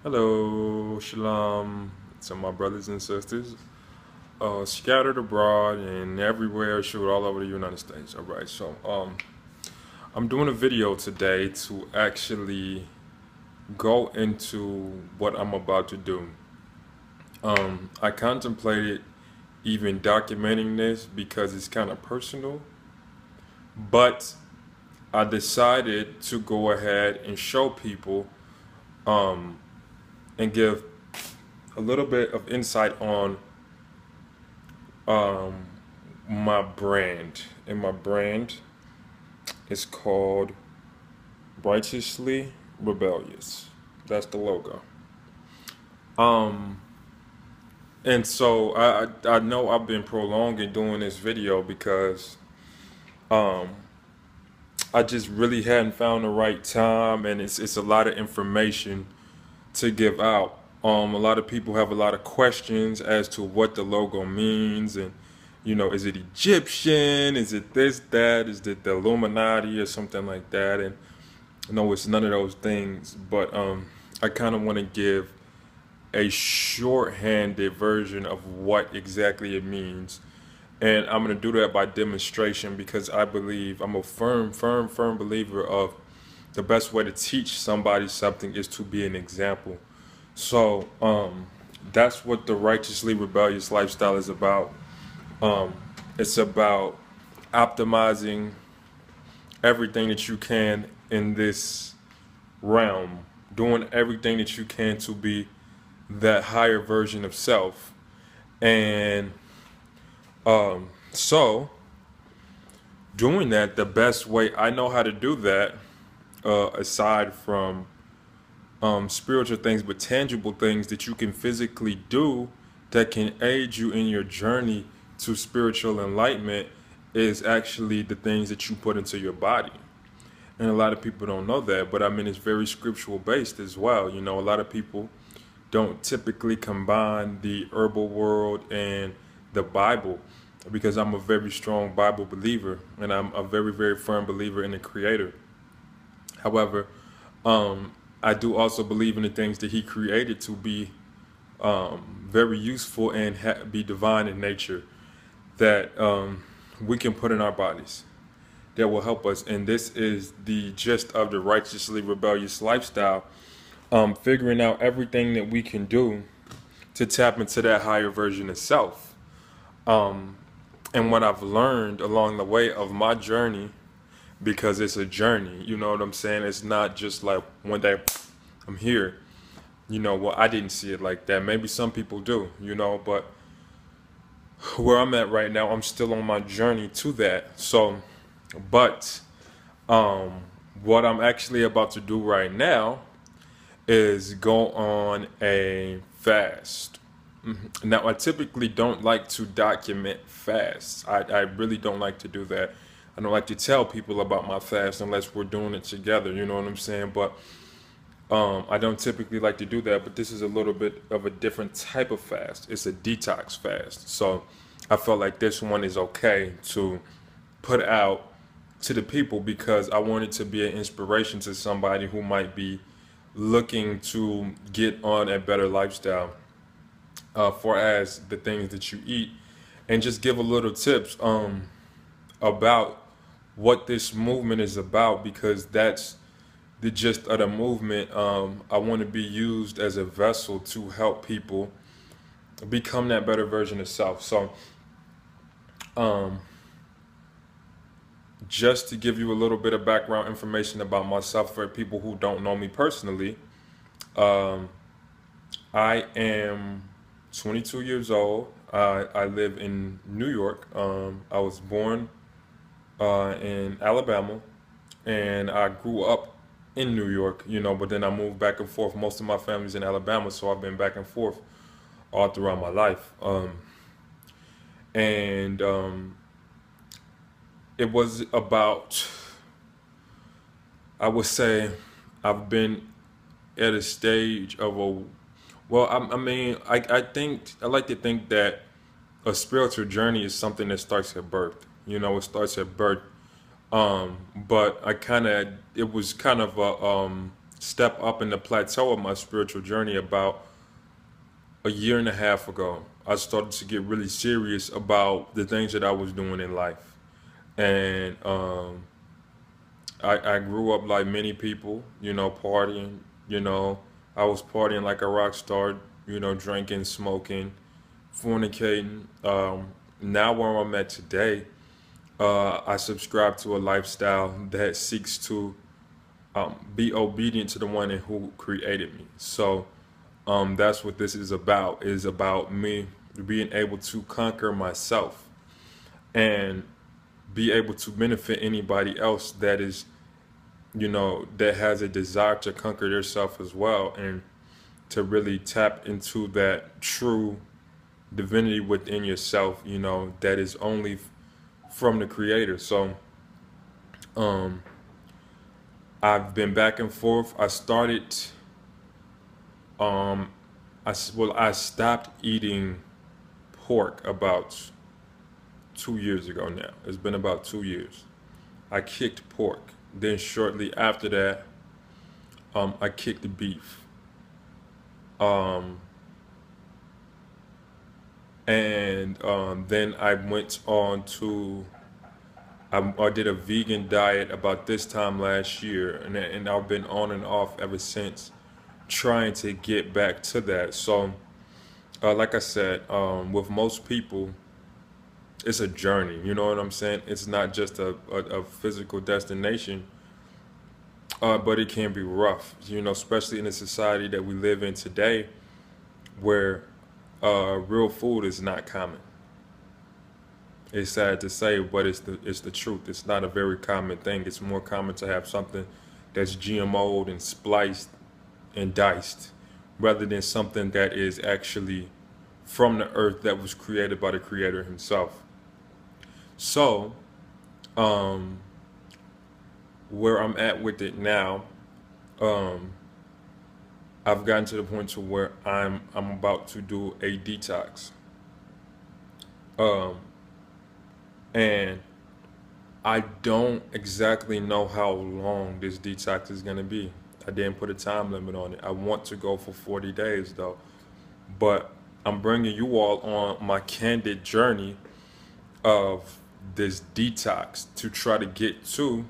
Hello, shalom to my brothers and sisters, scattered abroad and everywhere, shoot, all over the United States. All right, I'm doing a video today to actually go into what I'm about to do. I contemplated even documenting this because it's kind of personal, but I decided to go ahead and show people um, and give a little bit of insight on um, my brand. And my brand is called Righteously Rebellious. That's the logo. Um, and so I know I've been prolonging doing this video because um, I just really hadn't found the right time, and it's a lot of information to give out. A lot of people have a lot of questions as to what the logo means, and is it Egyptian? Is it this, that? Is it the Illuminati or something like that? And no, it's none of those things. But I kind of want to give a shorthanded version of what exactly it means, and I'm going to do that by demonstration because I believe I'm a firm believer of the best way to teach somebody something is to be an example. So that's what the righteously rebellious lifestyle is about. Um, it's about optimizing everything that you can in this realm, doing everything that you can to be that higher version of self. And so, doing that the best way I know how to do that, aside from spiritual things, but tangible things that you can physically do that can aid you in your journey to spiritual enlightenment, is actually the things that you put into your body. And a lot of people don't know that, but I mean, it's very scriptural based as well. A lot of people don't typically combine the herbal world and the Bible because I'm a very strong Bible believer and I'm a very firm believer in the Creator. However, I do also believe in the things that He created to be very useful and be divine in nature, that we can put in our bodies that will help us. And this is the gist of the righteously rebellious lifestyle, figuring out everything that we can do to tap into that higher version of self. And what I've learned along the way of my journey, because it's a journey, you know what I'm saying? It's not just like one day I'm here. Well, I didn't see it like that. Maybe some people do, but where I'm at right now, I'm still on my journey to that. So, but what I'm actually about to do right now is go on a fast. Now, I typically don't like to document fasts. I really don't like to do that. I don't like to tell people about my fast unless we're doing it together, you know what I'm saying? But I don't typically like to do that, but this is a little bit of a different type of fast. It's a detox fast. So I felt like this one is okay to put out to the people because I want it to be an inspiration to somebody who might be looking to get on a better lifestyle, for as the things that you eat, and just give a little tips about what this movement is about, because that's the gist of the movement. I want to be used as a vessel to help people become that better version of self. So just to give you a little bit of background information about myself for people who don't know me personally, I am 22 years old. I live in New York. I was born in Alabama, and I grew up in New York, but then I moved back and forth. Most of my family's in Alabama, so I've been back and forth all throughout my life. And it was about, I would say, I've been at a stage of a, well, I mean, I like to think that a spiritual journey is something that starts at birth. It starts at birth. But it was kind of a step up in the plateau of my spiritual journey about a year and a half ago. I started to get really serious about the things that I was doing in life. And I grew up like many people, partying. You know, I was partying like a rock star, drinking, smoking, fornicating. Now where I'm at today, I subscribe to a lifestyle that seeks to be obedient to the one who created me. So that's what this is about. Is about me being able to conquer myself and be able to benefit anybody else that is, that has a desire to conquer theirself as well, and to really tap into that true divinity within yourself, that is only from the creator. So um I've been back and forth. I started um I stopped eating pork about 2 years ago now. It's been about 2 years. I kicked pork. Then shortly after that, I kicked beef. Um, and then I went on to, I did a vegan diet about this time last year, and I've been on and off ever since, trying to get back to that. So, like I said, with most people, it's a journey. You know what I'm saying? It's not just a physical destination, but it can be rough. Especially in the society that we live in today, where real food is not common. It's sad to say, but it's the truth. It's not a very common thing. It's more common to have something that's GMO'd and spliced and diced, rather than something that is actually from the earth, that was created by the creator himself. So, um, where I'm at with it now, um, I've gotten to the point to where I'm about to do a detox, um, and I don't exactly know how long this detox is gonna be. I didn't put a time limit on it. I want to go for 40 days though, but I'm bringing you all on my candid journey of this detox to try to get to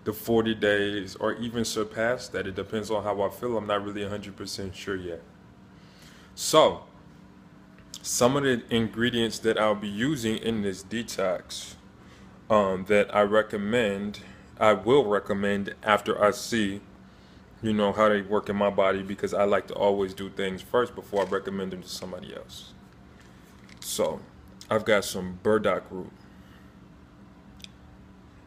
the 40 days or even surpass that. It depends on how I feel. I'm not really 100% sure yet. So, some of the ingredients that I'll be using in this detox, that I will recommend after I see, how they work in my body, because I like to always do things first before I recommend them to somebody else. So, I've got some burdock root.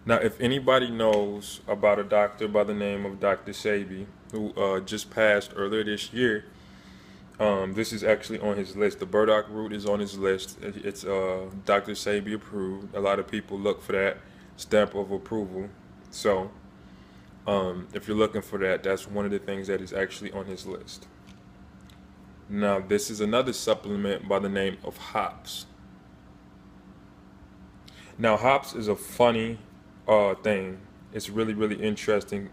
Now, if anybody knows about a doctor by the name of Dr. Sabi, who just passed earlier this year, this is actually on his list. The burdock root is on his list. It's Dr. Sabi approved. A lot of people look for that stamp of approval. So, if you're looking for that, that's one of the things that is actually on his list. Now, this is another supplement by the name of hops. Now, hops is a funny thing. It's really, really interesting,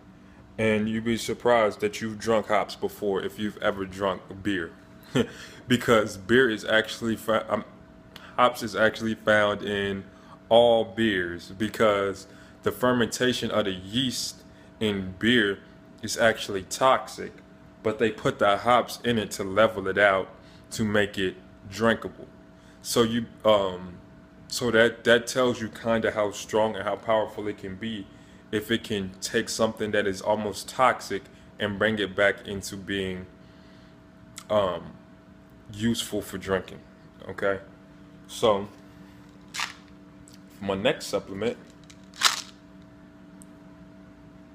and you'd be surprised that you've drunk hops before if you've ever drunk beer, because beer is actually hops is actually found in all beers, because the fermentation of the yeast in beer is actually toxic, but they put the hops in it to level it out to make it drinkable. So so that tells you kind of how strong and how powerful it can be, if it can take something that is almost toxic and bring it back into being um, useful for drinking. Okay, so for my next supplement,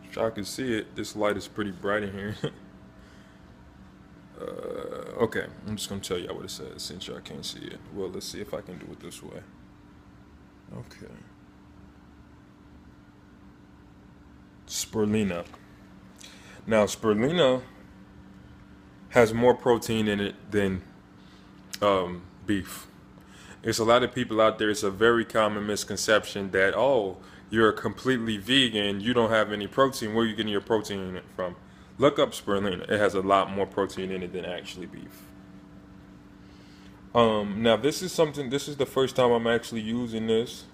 if y'all can see it, this light is pretty bright in here. Okay, I'm just gonna tell y'all what it says since y'all can't see it. Well, let's see if I can do it this way. Okay. Spirulina. Now, spirulina has more protein in it than beef. There's a lot of people out there, it's a very common misconception that, oh, you're completely vegan, you don't have any protein. Where are you getting your protein from? Look up spirulina. It has a lot more protein in it than actually beef. Now this is something. This is the first time I'm actually using this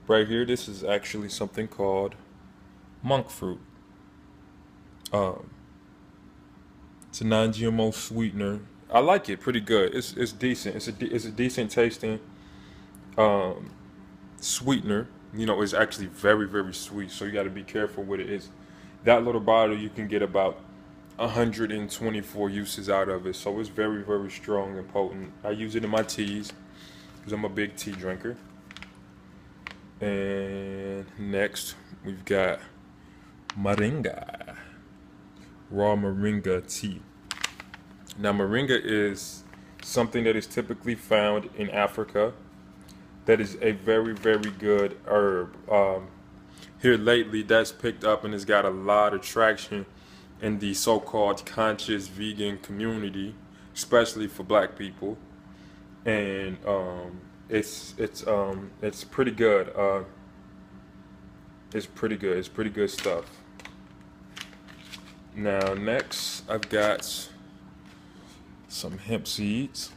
right here. This is actually something called monk fruit. Um, it's a non-GMO sweetener. I like it pretty good. It's decent. It's a decent tasting um, sweetener. You know, it's actually very very sweet. So you got to be careful with it. It's that little bottle you can get about 124 uses out of it. So it's very very strong and potent. I use it in my teas because I'm a big tea drinker. And next we've got moringa, raw moringa tea. Now moringa is something that is typically found in Africa. That is a very very good herb. Here lately, that's picked up and it's got a lot of traction in the so-called conscious vegan community, especially for Black people. And it's pretty good. It's pretty good. It's pretty good stuff. Now next, I've got some hemp seeds.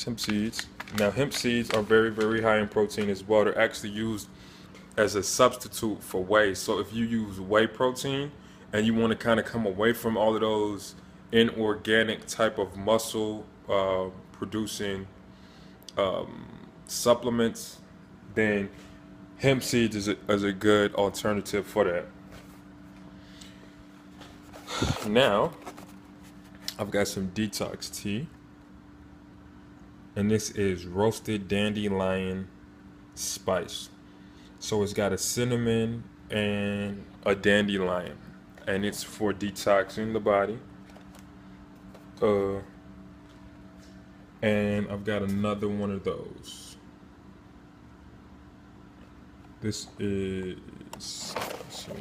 Hemp seeds. Now hemp seeds are very very high in protein as well. They're actually used as a substitute for whey. So if you use whey protein and you want to kind of come away from all of those inorganic type of muscle producing supplements, then hemp seeds is a good alternative for that. Now I've got some detox tea, and this is roasted dandelion spice. So it's got a cinnamon and a dandelion, and it's for detoxing the body. And I've got another one of those. This is, let's see.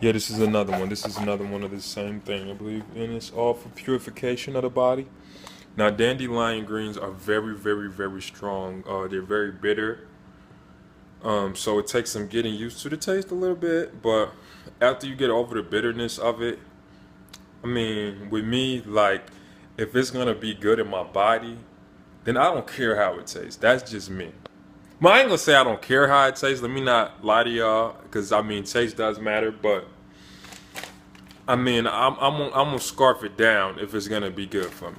Yeah, this is another one. This is another one of the same thing, I believe, and it's all for purification of the body. Now, dandelion greens are very, very, very strong. They're very bitter. So it takes some getting used to the taste a little bit, but after you get over the bitterness of it, I mean, with me, like, if it's gonna be good in my body, then I don't care how it tastes. That's just me. Well, I ain't gonna say I don't care how it tastes. Let me not lie to y'all, because I mean, taste does matter. But I mean, I'm gonna scarf it down if it's gonna be good for me.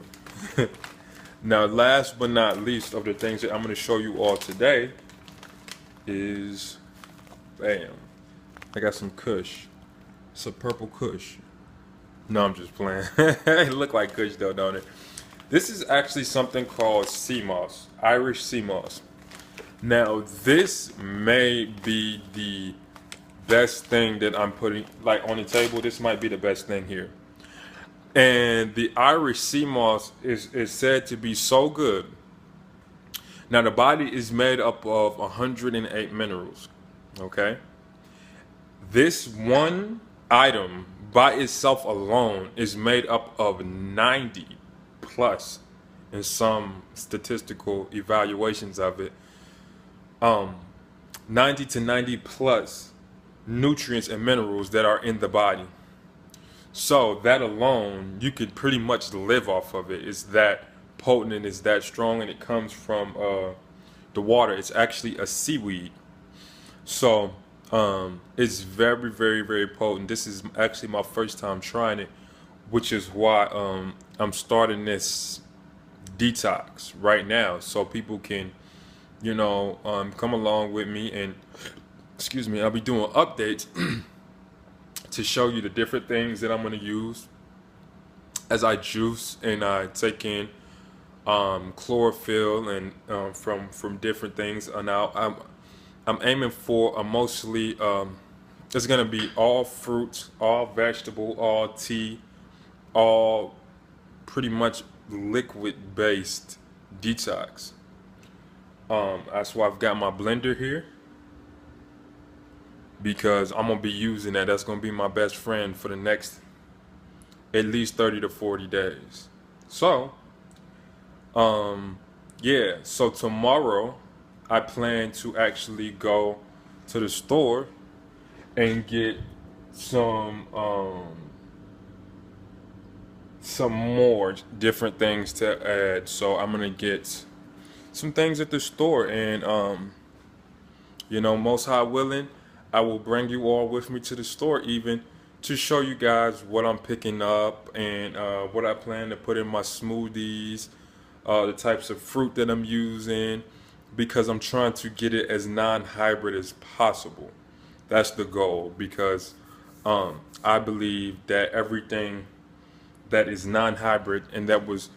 Now, last but not least of the things that I'm gonna show you all today is, bam, I got some Kush. It's a purple Kush. No, I'm just playing. It look like Kush though, don't it? This is actually something called sea moss, Irish sea moss. Now, this may be the best thing that I'm putting like on the table. This might be the best thing here. And the Irish sea moss is said to be so good. Now, the body is made up of 108 minerals, okay? This one item by itself alone is made up of 90 plus in some statistical evaluations of it. 90 to 90 plus nutrients and minerals that are in the body. So that alone, you could pretty much live off of it. It's that potent and it's that strong, and it comes from the water. It's actually a seaweed. So it's very, very, very potent. This is actually my first time trying it, which is why I'm starting this detox right now, so people can, you know, come along with me, and excuse me, I'll be doing updates to show you the different things that I'm going to use as I juice and I take in chlorophyll and from different things. And now I'm aiming for a mostly it's going to be all fruits, all vegetable, all tea, all pretty much liquid based detox. That's why I've got my blender here, because I'm gonna be using that. That's gonna be my best friend for the next at least 30 to 40 days. So yeah, so tomorrow I plan to actually go to the store and get some some more different things to add. So I'm gonna get some things at the store, and most high willing, I will bring you all with me to the store, even to show you guys what I'm picking up and what I plan to put in my smoothies, the types of fruit that I'm using, because I'm trying to get it as non-hybrid as possible. That's the goal, because I believe that everything that is non-hybrid and that was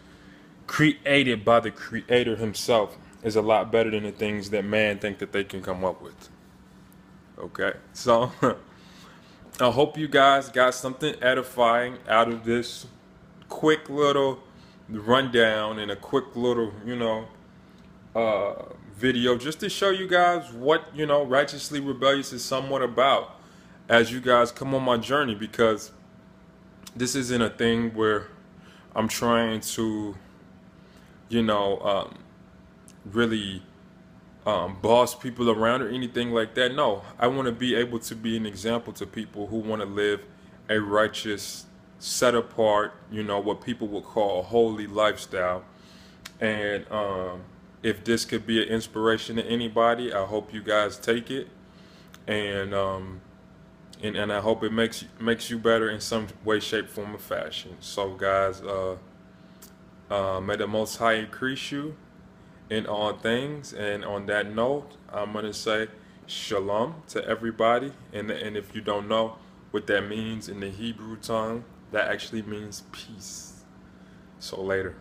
created by the creator himself is a lot better than the things that man think that they can come up with. Okay, so I hope you guys got something edifying out of this quick little rundown and a quick little video, just to show you guys what righteously rebellious is somewhat about as you guys come on my journey, because this isn't a thing where I'm trying to really boss people around or anything like that. No, I want to be able to be an example to people who want to live a righteous, set apart, what people would call a holy lifestyle. And if this could be an inspiration to anybody, I hope you guys take it, and and I hope it makes you better in some way, shape, form, or fashion. So, guys, may the Most High increase you in all things. And on that note, I'm gonna say shalom to everybody. And if you don't know what that means in the Hebrew tongue, that actually means peace. So later.